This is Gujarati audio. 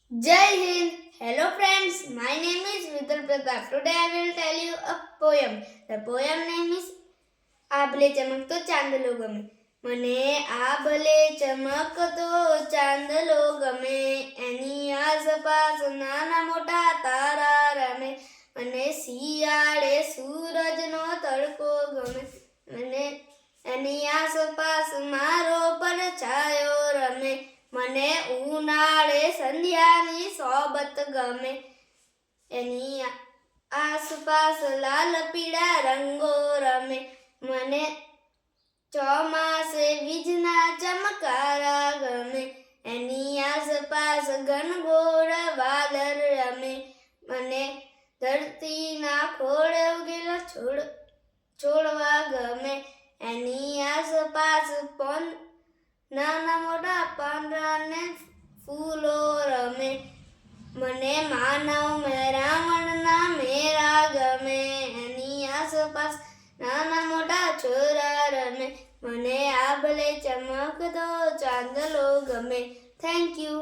Jai Hind. Hello friends, my name is Vidal Pratap. Today I will tell you a poem. The poem name is આભલે ચમકતો ચાંદલો ગમે. મને આભલે ચમકતો ચાંદલો ગમે, એની આસપાસ નાના મોટા તારા રમે. મને શિયાળે સૂરજનો તડકો ગમે, મને એની આસપાસ મારો પડછાયો રમે. મને ઉનાળે સંધ્યાની સોબત ગમે, એની આસપાસ લાલ પીળા રંગો રમે. મને ચોમાસે વીજના ચમકારા ગમે, એની આસપાસ ઘનઘોર વાદળ રમે. મને ધરતીના ખોળે ઉગેલા છોડવા ગમે, એની આસપાસ નાના મોટા પાંદડા ને ફૂલો રમે. મને માનવ મેરામણના મેરા ગમે, એની આસપાસ નાના મોટા છોરા રમે. મને આભલે ચમકતો ચાંદલો ગમે. Thank you.